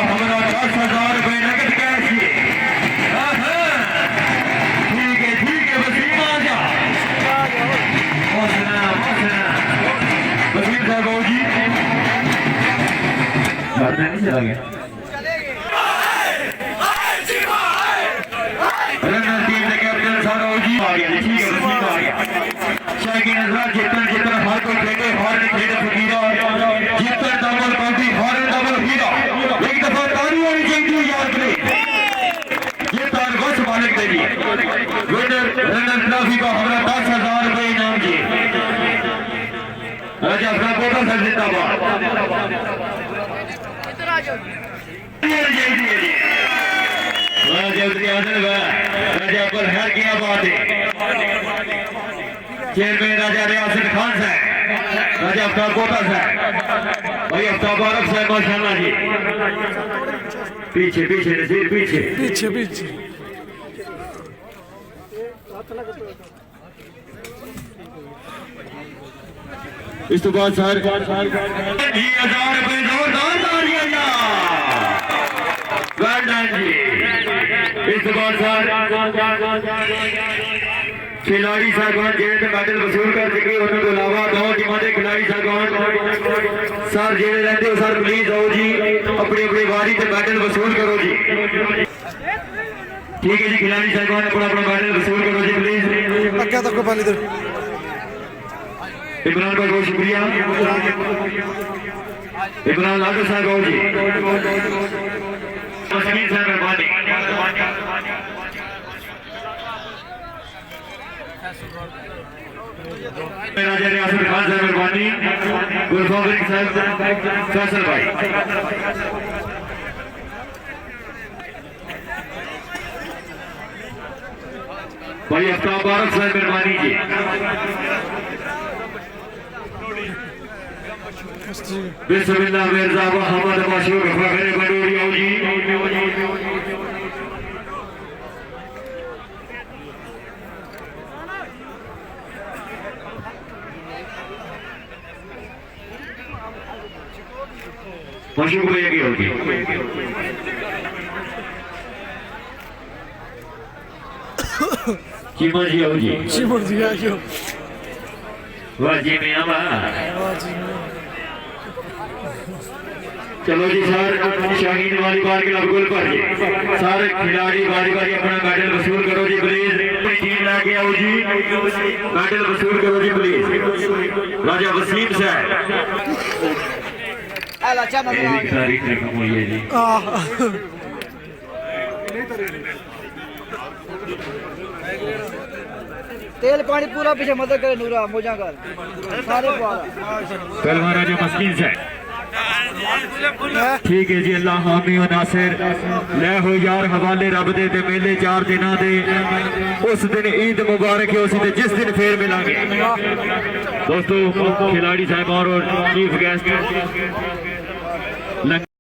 हमारा 10,000 रुपए नगद कैश ठीक है वसीम आ जा वसीम साहब जी नहीं चला गया रनर टीम के कैप्टन साहब जी आ गया ठीक है वसीम आ गया शायकीन हजरात जितना हर कोई खेले हर ने खेले फकीरा जितना डबल काउंटी हर डबल हीरा एक दफा ताली होनी चाहिए याद करें ये तार बस मालिक दे दिए विनर रनर ट्रॉफी का हमारा 10,000 रुपए इनाम जी राजा अपना कोटा सर जिंदाबाद राजा पर हर क्या बात है चेयरमैन राजा रियासत खान साहब राजा अफ्ताब कोटा साहब भाई अफ्ताब बारक साहब माशाल्लाह जी पीछे पीछे नसीर पीछे पीछे पीछे इस तो बाद सर 10,000 रुपए जोरदार तालियां वेल डन जी इस तो बाद सर खिलाड़ी साहबान जेड़े मेडल वसूल कर चुके उन्होंने तो अलावा दो टीमों के खिलाड़ी साहबान सर जेड़े रहते हो सर प्लीज आओ जी अपनी अपनी बारी से मेडल वसूल करो जी ठीक है जी खिलाड़ी साहबान अपना अपना मेडल वसूल करो जी प्लीज इमरान भाई बहुत शुक्रिया इमरान लाडो साहब आओ जी मस्कीन साहब मेहरबानी राजा रियासत खान साहब मेहरबानी गुलफाम साहब फैसल भाई भाई अफ्ताब बारक साहब मेहरबानी जी बिस्मिल्लाह मिर्जा मोहम्मद मशहूर फखरे बडोरी आओ जी मशहूर भैया की होगी चीमा जी आओ जी चीमा जी आ जाओ वाह जी मियां चलो जी सर शाहीन वाली बार के लगोल पर जी सारे खिलाड़ी बारी बारी अपना मेडल वसूल करो जी प्लीज टीम लाके आओ जी मेडल वसूल करो जी प्लीज राजा वसीम साहब तेल पानी पूरा पीछे मदद करे नूरा मोजा कर सारे पहलवान राजा मस्कीन साहब ठीक है जी अल्लाह हामी व नासिर ले हो यार हवाले रब दे ते मेले 4 दिना दे उस दिन ईद मुबारक है उसी जिस दिन फिर मिलांगे दोस्तों खिलाड़ी साहब और चीफ गेस्ट